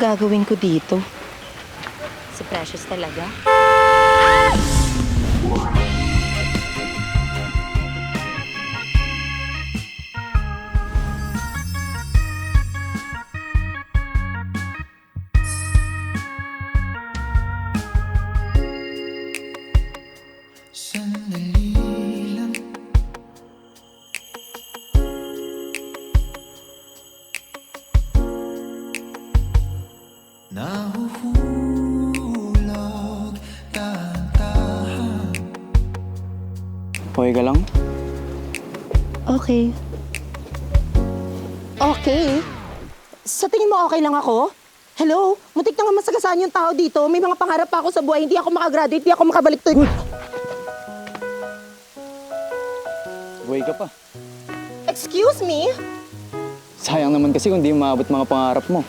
gagawin ko dito? Si Precious talaga. Nahuhulog, dahan-dahan. Okay ka lang? Okay. Okay? Sa tingin mo okay lang ako? Hello? Muntik na nga masagasaan yung tao dito. May mga pangarap pa ako sa buhay. Hindi ako makagraduate, hindi ako makabalik to. Buhay ka pa. Excuse me? Sayang naman kasi kung di maabot mga pangarap mo.